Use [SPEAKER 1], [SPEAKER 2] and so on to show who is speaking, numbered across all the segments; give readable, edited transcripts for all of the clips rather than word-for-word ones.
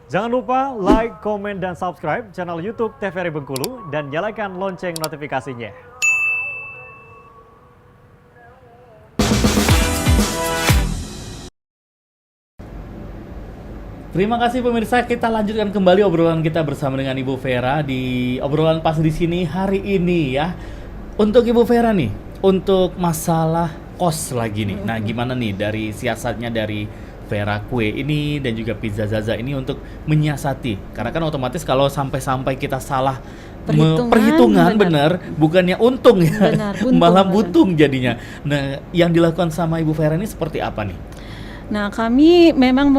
[SPEAKER 1] Jangan lupa like, komen, dan subscribe channel YouTube TVRI Bengkulu dan nyalakan lonceng notifikasinya.
[SPEAKER 2] Terima kasih pemirsa, kita lanjutkan kembali obrolan kita bersama dengan Ibu Vera di obrolan pas di sini hari ini ya. Untuk Ibu Vera nih, untuk masalah kos lagi nih. Nah, gimana nih dari siasatnya dari Vera Kue ini dan juga Pizza Zaza ini untuk menyiasati? Karena kan otomatis kalau sampai kita salah perhitungan benar, bukannya untung ya,
[SPEAKER 3] Benar, buntung,
[SPEAKER 2] malah
[SPEAKER 3] benar.
[SPEAKER 2] buntung jadinya. Nah, yang dilakukan sama Ibu Vera ini seperti apa nih?
[SPEAKER 3] Nah, kami memang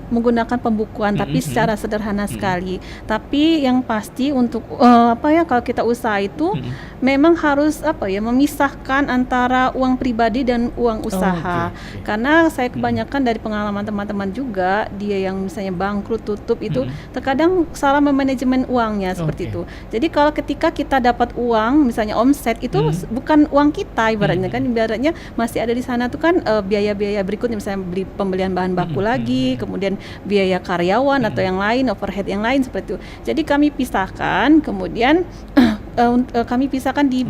[SPEAKER 3] menggunakan pembukuan, tapi secara sederhana sekali. Tapi yang pasti untuk kalau kita usaha itu memang harus memisahkan antara uang pribadi dan uang usaha.
[SPEAKER 2] Oke.
[SPEAKER 3] Karena saya kebanyakan dari pengalaman teman-teman juga, dia yang misalnya bangkrut tutup itu terkadang salah memanajemen uangnya seperti itu. Jadi kalau ketika kita dapat uang, misalnya omset itu bukan uang kita ibaratnya kan, ibaratnya masih ada di sana tuh kan biaya-biaya berikutnya, misalnya beli pembelian bahan baku lagi, kemudian biaya karyawan atau yang lain, overhead yang lain seperti itu. Jadi kami pisahkan, kemudian kami pisahkan di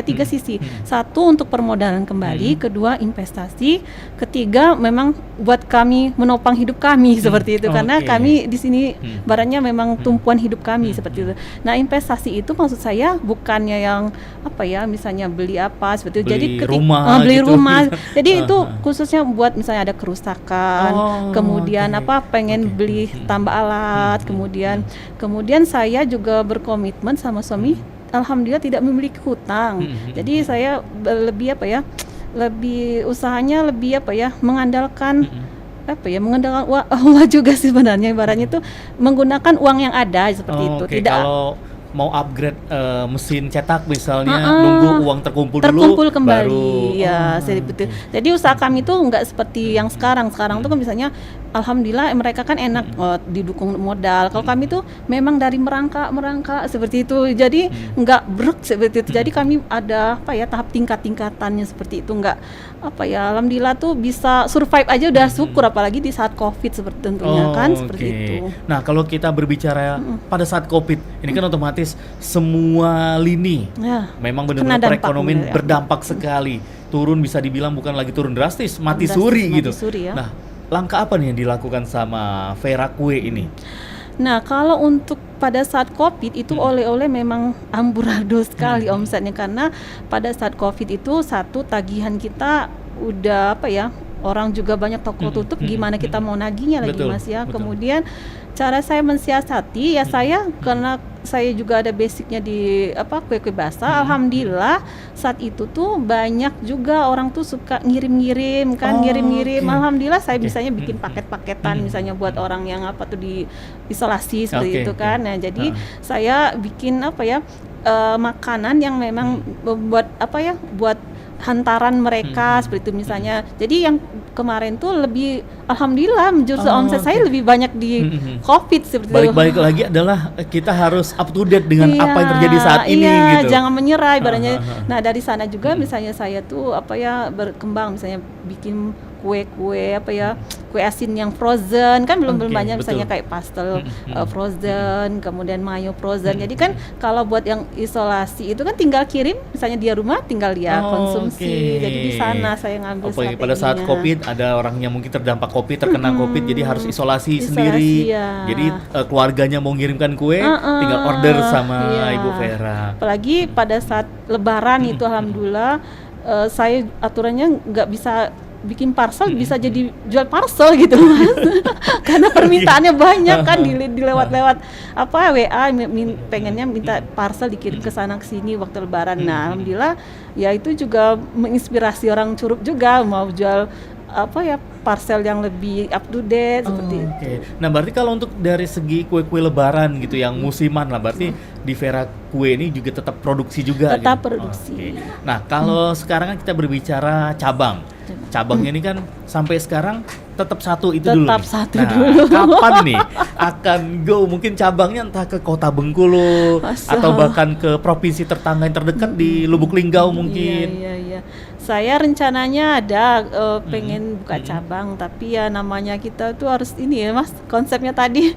[SPEAKER 3] tiga sisi. Satu untuk permodalan kembali, kedua investasi, ketiga memang buat kami menopang hidup kami seperti itu. Karena kami di sini barangnya memang tumpuan hidup kami seperti itu. Nah, investasi itu maksud saya bukannya yang misalnya beli apa seperti itu. Jadi beli rumah. Jadi itu khususnya buat misalnya ada kerusakan, kemudian pengen beli tambah alat, kemudian saya juga berkomitmen sama suami, alhamdulillah tidak memiliki hutang. Jadi saya lebih lebih usahanya lebih mengandalkan mengandalkan Allah juga sih sebenarnya, ibaratnya itu menggunakan uang yang ada seperti itu. Tidak
[SPEAKER 2] kalau mau upgrade mesin cetak misalnya, nunggu uang terkumpul dulu
[SPEAKER 3] kembali
[SPEAKER 2] baru
[SPEAKER 3] betul. Jadi usaha kami itu nggak seperti yang sekarang tuh kan misalnya alhamdulillah mereka kan enak didukung modal. Kalau kami tuh memang dari merangkak seperti itu, jadi nggak brek seperti itu. Jadi kami ada tahap tingkatannya seperti itu, nggak alhamdulillah tuh bisa survive aja udah syukur, apalagi di saat COVID seperti tentunya seperti itu.
[SPEAKER 2] Nah, kalau kita berbicara pada saat COVID ini kan otomatis semua lini memang benar-benar perekonomian berdampak sekali. Turun, bisa dibilang bukan lagi turun drastis, mati suri gitu. Nah, langkah apa nih yang dilakukan sama Vera Kue ini?
[SPEAKER 3] Nah, kalau untuk pada saat COVID itu oleh-oleh memang amburadul sekali omsetnya, karena pada saat COVID itu satu tagihan kita udah orang juga banyak toko tutup, gimana kita mau nagihnya lagi Mas ya. Kemudian cara saya mensiasati saya karena saya juga ada basicnya di kue-kue basah, alhamdulillah saat itu tuh banyak juga orang tuh suka ngirim-ngirim kan, alhamdulillah saya bisanya bikin paket-paketan misalnya buat orang yang di isolasi seperti itu kan. Nah, jadi saya bikin makanan yang memang buat buat hantaran mereka seperti itu misalnya. Jadi yang kemarin tuh lebih alhamdulillah justru omset saya lebih banyak di COVID seperti itu.
[SPEAKER 2] Balik lagi adalah kita harus up to date dengan apa yang terjadi saat ini gitu.
[SPEAKER 3] Jangan menyerah ibaratnya. Nah, dari sana juga misalnya saya tuh berkembang, misalnya bikin kue-kue kue asin yang frozen kan belum banyak, misalnya kayak pastel frozen, kemudian mayo frozen. Jadi kan kalau buat yang isolasi itu kan tinggal kirim, misalnya dia rumah tinggal dia konsumsi. Jadi di sana saya ngambil strateginya.
[SPEAKER 2] Pada saat COVID ada orang yang mungkin terdampak COVID, terkena COVID, jadi harus isolasi sendiri. Jadi keluarganya mau ngirimkan kue, tinggal order sama Ibu Vera.
[SPEAKER 3] Apalagi pada saat Lebaran itu alhamdulillah saya aturannya nggak bisa bikin parcel, bisa jadi jual parcel gitu Mas. Karena permintaannya banyak kan, dilewat-lewat WA pengennya minta parcel dikirim ke sana ke sini waktu Lebaran. Nah, alhamdulillah ya itu juga menginspirasi orang Curup juga mau jual parcel yang lebih up to date seperti itu.
[SPEAKER 2] Nah, berarti kalau untuk dari segi kue-kue Lebaran gitu yang musiman lah, berarti di Vera Kue ini juga tetap produksi juga.
[SPEAKER 3] Tetap produksi.
[SPEAKER 2] Nah, kalau sekarang kan kita berbicara cabangnya ini kan sampai sekarang tetap satu itu dulu.
[SPEAKER 3] Tetap satu dulu.
[SPEAKER 2] Kapan nih akan go mungkin cabangnya entah ke Kota Bengkulu atau bahkan ke provinsi tetangga yang terdekat di Lubuk Linggau mungkin.
[SPEAKER 3] Iya. Saya rencananya ada pengen buka cabang, tapi ya namanya kita tuh harus ini ya Mas, konsepnya tadi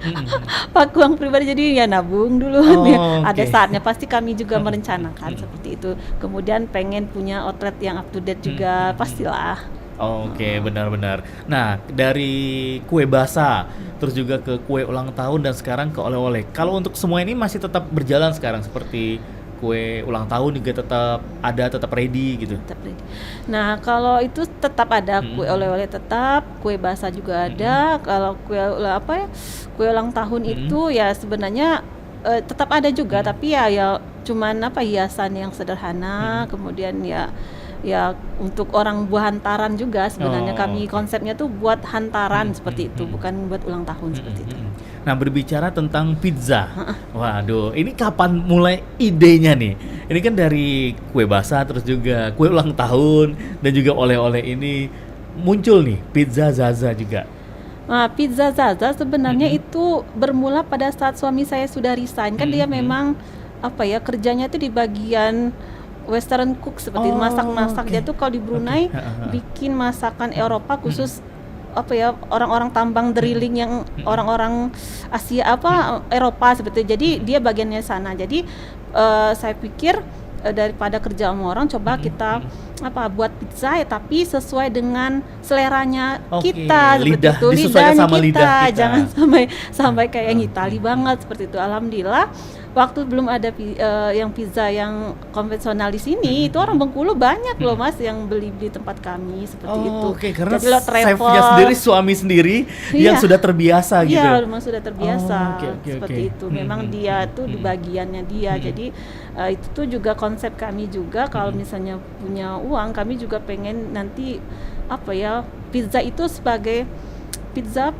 [SPEAKER 3] pakai uang pribadi, jadi ya nabung dulu.
[SPEAKER 2] Oh,
[SPEAKER 3] Ada
[SPEAKER 2] oke.
[SPEAKER 3] saatnya pasti kami juga merencanakan seperti itu. Kemudian pengen punya outlet yang up to date juga pastilah.
[SPEAKER 2] Oke, benar-benar. Nah, dari kue basah, terus juga ke kue ulang tahun dan sekarang ke oleh-oleh. Kalau untuk semua ini masih tetap berjalan sekarang seperti kue ulang tahun juga tetap ada, tetap ready gitu.
[SPEAKER 3] Tetap ready. Nah, kalau itu tetap ada kue oleh-oleh, tetap kue basah juga ada. Kalau kue ulang tahun itu ya sebenarnya tetap ada juga, tapi ya cuman hiasan yang sederhana. Kemudian ya untuk orang buah hantaran juga sebenarnya. Kami konsepnya tuh buat hantaran seperti itu, bukan buat ulang tahun seperti itu.
[SPEAKER 2] Nah, berbicara tentang pizza. Waduh, ini kapan mulai idenya nih? Ini kan dari kue basah terus juga kue ulang tahun dan juga oleh-oleh ini muncul nih pizza Zaza juga.
[SPEAKER 3] Nah, Pizza Zaza sebenarnya itu bermula pada saat suami saya sudah resign. Kan dia memang kerjanya itu di bagian Western cook seperti itu, masak-masak. Dia tuh kalau di Brunei bikin masakan Eropa khusus orang-orang tambang drilling yang orang-orang Asia Eropa seperti itu. Jadi dia bagiannya sana. Jadi saya pikir daripada kerja sama orang, coba kita buat pizza ya, tapi sesuai dengan seleranya kita seperti itu,
[SPEAKER 2] disesuaikan sama
[SPEAKER 3] kita.
[SPEAKER 2] lidah kita.
[SPEAKER 3] Jangan sampai kayak yang Itali banget seperti itu. Alhamdulillah waktu belum ada yang pizza yang konvensional di sini, itu orang Bengkulu banyak loh Mas yang beli di tempat kami seperti itu.
[SPEAKER 2] Oke, karena
[SPEAKER 3] Jadi lo travel
[SPEAKER 2] chefnya sendiri, suami sendiri yang sudah terbiasa gitu.
[SPEAKER 3] Iya, memang sudah terbiasa seperti
[SPEAKER 2] oke.
[SPEAKER 3] itu. Memang dia tuh di bagiannya dia. Jadi itu tuh juga konsep kami juga. Kalau misalnya punya uang, kami juga pengen nanti pizza itu sebagai pizza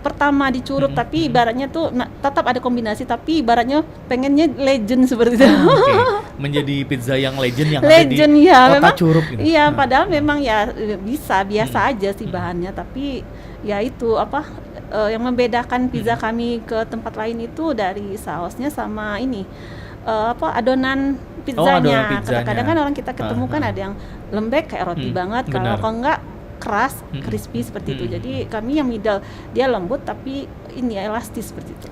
[SPEAKER 3] pertama di Curug, tapi ibaratnya tuh tetap ada kombinasi, tapi ibaratnya pengennya legend seperti itu.
[SPEAKER 2] Oke. Menjadi pizza yang legend yang
[SPEAKER 3] Legend
[SPEAKER 2] ada di
[SPEAKER 3] ya,
[SPEAKER 2] kota
[SPEAKER 3] memang,
[SPEAKER 2] Curug ini.
[SPEAKER 3] Iya, padahal memang ya biasa aja sih bahannya, tapi ya itu yang membedakan pizza kami ke tempat lain itu dari sausnya sama ini adonan pizzanya.
[SPEAKER 2] adonan pizzanya.
[SPEAKER 3] Kadang-kadang kan orang kita ketemu kan ada yang lembek kayak roti banget, kalau enggak keras, crispy seperti itu. Jadi kami yang middle, dia lembut tapi ini elastis seperti itu.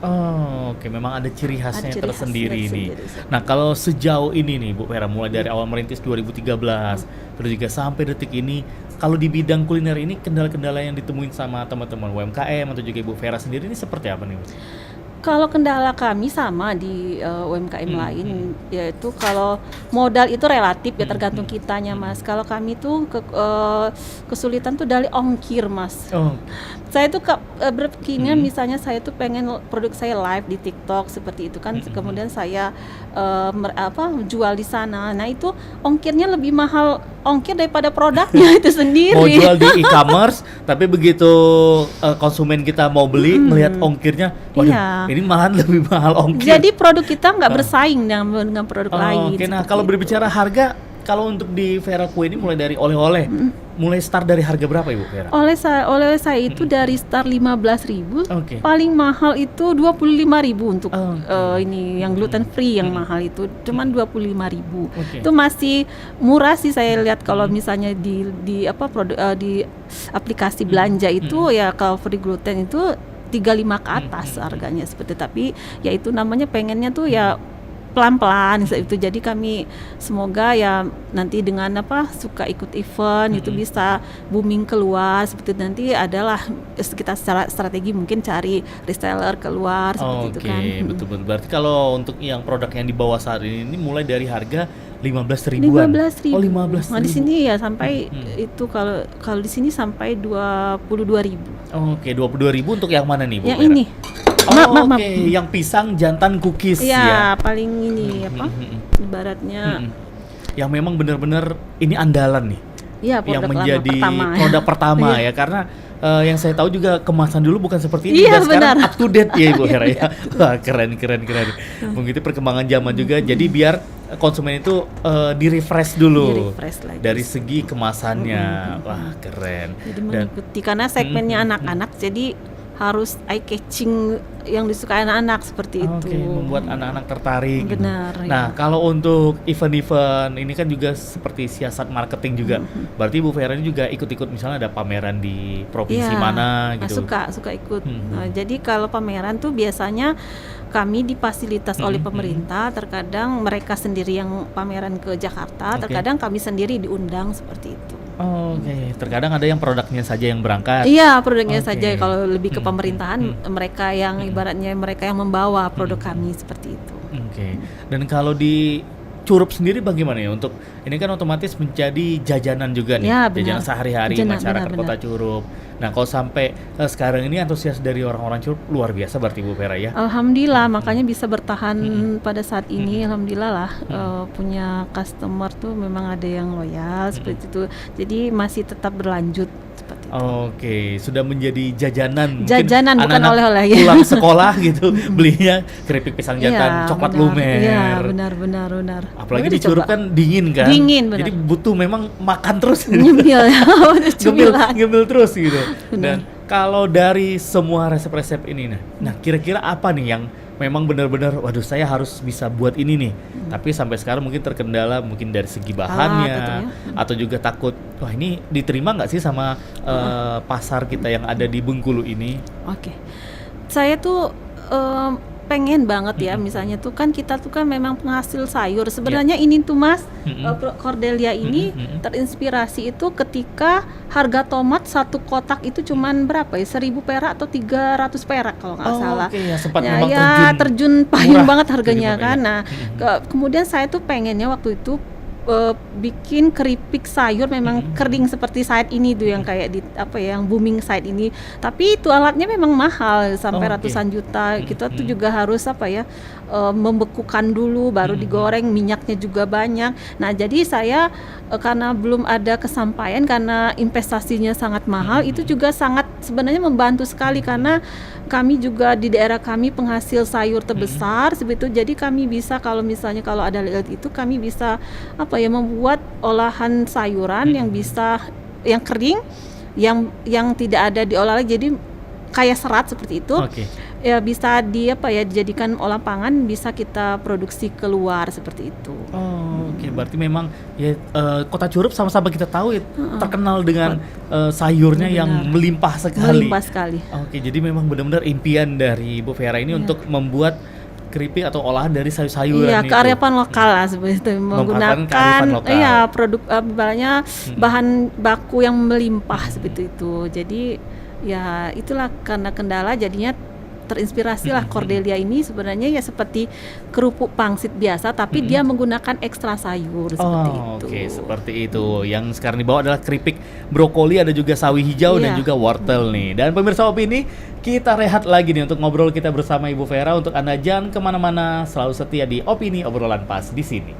[SPEAKER 2] Oke, memang ada ciri khasnya
[SPEAKER 3] Ada ciri
[SPEAKER 2] tersendiri
[SPEAKER 3] khas
[SPEAKER 2] nih.
[SPEAKER 3] tersendiri.
[SPEAKER 2] Nah, kalau sejauh ini nih Bu Vera, mulai dari awal merintis 2013 terus juga sampai detik ini, kalau di bidang kuliner ini kendala-kendala yang ditemuin sama teman-teman UMKM atau juga Ibu Vera sendiri ini seperti apa nih Bu?
[SPEAKER 3] Kalau kendala kami sama di UMKM lain, yaitu kalau modal itu relatif ya, tergantung kitanya Mas. Kalau kami tuh kesulitan tuh dari ongkir Mas. Saya tuh berpikirnya misalnya saya tuh pengen produk saya live di TikTok seperti itu kan, kemudian saya jual di sana. Nah itu ongkirnya lebih mahal ongkir daripada produknya itu sendiri.
[SPEAKER 2] Mau jual di e-commerce, tapi begitu konsumen kita mau beli, melihat ongkirnya, waduh, ini malahan lebih mahal ongkir.
[SPEAKER 3] Jadi produk kita nggak bersaing dengan produk lain.
[SPEAKER 2] Oke, nah kalau berbicara harga, kalau untuk di Vera Kue ini mulai dari oleh-oleh, mulai start dari harga berapa Ibu Vera?
[SPEAKER 3] Oleh saya itu dari start 15.000, paling mahal itu 25.000 untuk ini yang gluten free yang mahal itu cuman 25.000. Itu masih murah sih saya lihat kalau misalnya di aplikasi belanja itu ya, kalau free gluten itu 35 ke atas harganya seperti. Tapi ya itu namanya pengennya tuh ya pelan-pelan itu. Jadi kami semoga ya nanti dengan suka ikut event itu bisa booming keluar seperti itu. Nanti adalah kita secara strategi mungkin cari reseller keluar seperti itu kan.
[SPEAKER 2] Oke, betul-betul. Berarti kalau untuk yang produk yang dibawa saat ini mulai dari harga 15.000-an.
[SPEAKER 3] 15.000.
[SPEAKER 2] Oh, 15.000.
[SPEAKER 3] Nah, di sini ya sampai itu kalau di sini sampai 22.000.
[SPEAKER 2] Oke, 22.000 untuk yang mana nih Bu?
[SPEAKER 3] Yang ini.
[SPEAKER 2] Maaf. Yang pisang jantan cookies ya.
[SPEAKER 3] Ya, paling ini ibaratnya
[SPEAKER 2] yang memang benar-benar ini andalan nih.
[SPEAKER 3] Iya,
[SPEAKER 2] yang menjadi produk pertama ya, karena yang saya tahu juga kemasan dulu bukan seperti ini, dan sekarang up to date ya Ibu Hera ya. Wah, keren. Mungkin itu perkembangan zaman juga, jadi biar konsumen itu di-refresh dulu
[SPEAKER 3] lagi.
[SPEAKER 2] Dari segi kemasannya. Wah, keren.
[SPEAKER 3] Jadi mengikuti karena segmennya anak-anak, jadi harus eye catching yang disukai anak-anak seperti itu.
[SPEAKER 2] Oke, membuat anak-anak tertarik. gitu.
[SPEAKER 3] Benar,
[SPEAKER 2] Nah,
[SPEAKER 3] ya.
[SPEAKER 2] kalau untuk event-event ini kan juga seperti siasat marketing juga. Berarti Bu Vera ini juga ikut-ikut misalnya ada pameran di provinsi
[SPEAKER 3] Iya,
[SPEAKER 2] mana gitu.
[SPEAKER 3] suka ikut.
[SPEAKER 2] Mhm.
[SPEAKER 3] Nah, jadi kalau pameran tuh biasanya kami difasilitas oleh
[SPEAKER 2] Mhm,
[SPEAKER 3] pemerintah. Terkadang mereka sendiri yang pameran ke Jakarta,
[SPEAKER 2] Oke.
[SPEAKER 3] terkadang kami sendiri diundang seperti itu.
[SPEAKER 2] Oke, terkadang ada yang produknya saja yang berangkat.
[SPEAKER 3] Iya, produknya
[SPEAKER 2] Oke.
[SPEAKER 3] saja. Kalau lebih ke
[SPEAKER 2] Hmm,
[SPEAKER 3] pemerintahan, mereka yang ibaratnya mereka yang membawa produk kami seperti itu.
[SPEAKER 2] Oke. Dan kalau di Curup sendiri bagaimana ya untuk ini kan otomatis menjadi jajanan juga nih,
[SPEAKER 3] Ya, benar.
[SPEAKER 2] jajanan sehari-hari
[SPEAKER 3] Jajanan,
[SPEAKER 2] masyarakat
[SPEAKER 3] benar.
[SPEAKER 2] Kota Curup. Nah, kalau sampai sekarang ini antusias dari orang-orang Curup luar biasa berarti Bu Vera ya.
[SPEAKER 3] Alhamdulillah, makanya bisa bertahan
[SPEAKER 2] Mm-mm.
[SPEAKER 3] pada saat ini. Alhamdulillah lah, punya customer tuh memang ada yang loyal seperti itu. Jadi masih tetap berlanjut seperti itu.
[SPEAKER 2] Oke, sudah menjadi jajanan. Mungkin
[SPEAKER 3] Jajanan, bukan
[SPEAKER 2] anak-anak
[SPEAKER 3] oleh-oleh, ya.
[SPEAKER 2] Pulang sekolah gitu, belinya keripik pisang jantan, coklat
[SPEAKER 3] benar.
[SPEAKER 2] lumer.
[SPEAKER 3] Iya, benar.
[SPEAKER 2] Apalagi
[SPEAKER 3] Boleh
[SPEAKER 2] di Curup
[SPEAKER 3] dicoba.
[SPEAKER 2] kan dingin kan.
[SPEAKER 3] Dingin, benar.
[SPEAKER 2] Jadi butuh memang makan terus.
[SPEAKER 3] Nyemil ya, udah
[SPEAKER 2] ngemil,
[SPEAKER 3] cemilan.
[SPEAKER 2] ngemil terus gitu.
[SPEAKER 3] Benar.
[SPEAKER 2] Dan kalau dari semua resep-resep ini nah kira-kira apa nih yang memang benar-benar waduh saya harus bisa buat ini nih. Tapi sampai sekarang mungkin terkendala mungkin dari segi bahannya
[SPEAKER 3] tentunya.
[SPEAKER 2] atau juga takut wah ini diterima nggak sih sama pasar kita yang ada di Bengkulu ini?
[SPEAKER 3] Oke, saya tuh pengen banget ya, misalnya tuh kan kita tuh kan memang penghasil sayur. Sebenarnya ini tuh Mas, Cordelia ini terinspirasi itu ketika harga tomat satu kotak itu cuman berapa ya? 1.000 perak atau 300 perak kalau nggak salah.
[SPEAKER 2] Oke, ya sempat
[SPEAKER 3] Ya,
[SPEAKER 2] memang
[SPEAKER 3] terjun payung
[SPEAKER 2] murah
[SPEAKER 3] banget harganya
[SPEAKER 2] gitu
[SPEAKER 3] kan.
[SPEAKER 2] ya.
[SPEAKER 3] Nah, kemudian saya tuh pengennya waktu itu bikin keripik sayur memang kering seperti saat ini tuh yang kayak di apa ya yang booming saat ini, tapi itu alatnya memang mahal sampai
[SPEAKER 2] Oke.
[SPEAKER 3] ratusan juta. Kita tuh juga harus apa ya membekukan dulu baru digoreng, minyaknya juga banyak. Nah, jadi saya karena belum ada kesampaian karena investasinya sangat mahal, itu juga sangat sebenarnya membantu sekali karena kami juga di daerah kami penghasil sayur terbesar seperti itu. Jadi kami bisa kalau misalnya kalau ada lihat itu kami bisa apa ya membuat olahan sayuran yang bisa yang kering yang tidak ada diolah lagi, jadi kayak serat seperti itu.
[SPEAKER 2] Oke.
[SPEAKER 3] Ya bisa dijadikan olah pangan, bisa kita produksi keluar seperti itu.
[SPEAKER 2] Oh, oke. Berarti memang ya Kota Curup sama-sama kita tahu ya, terkenal dengan sayurnya yang
[SPEAKER 3] Benar.
[SPEAKER 2] melimpah sekali.
[SPEAKER 3] Melimpah sekali.
[SPEAKER 2] Oke, jadi memang benar-benar impian dari Bu Vera ini untuk membuat keripik atau olahan dari sayur-sayuran
[SPEAKER 3] Iya,
[SPEAKER 2] itu.
[SPEAKER 3] kearifan lokal lah seperti itu,
[SPEAKER 2] Memanfaatkan
[SPEAKER 3] menggunakan
[SPEAKER 2] kearifan lokal.
[SPEAKER 3] iya produk ibaratnya bahan baku yang melimpah seperti itu. Jadi ya itulah karena kendala jadinya terinspirasi lah Cordelia ini sebenarnya ya seperti kerupuk pangsit biasa tapi dia menggunakan ekstra sayur seperti itu.
[SPEAKER 2] Oke, seperti itu. Yang sekarang dibawa adalah keripik brokoli, ada juga sawi hijau dan
[SPEAKER 3] Iya.
[SPEAKER 2] juga wortel nih. Dan pemirsa Opini, kita rehat lagi nih untuk ngobrol kita bersama Ibu Vera. Untuk Anda jangan kemana-mana, selalu setia di Opini Obrolan Pas di sini.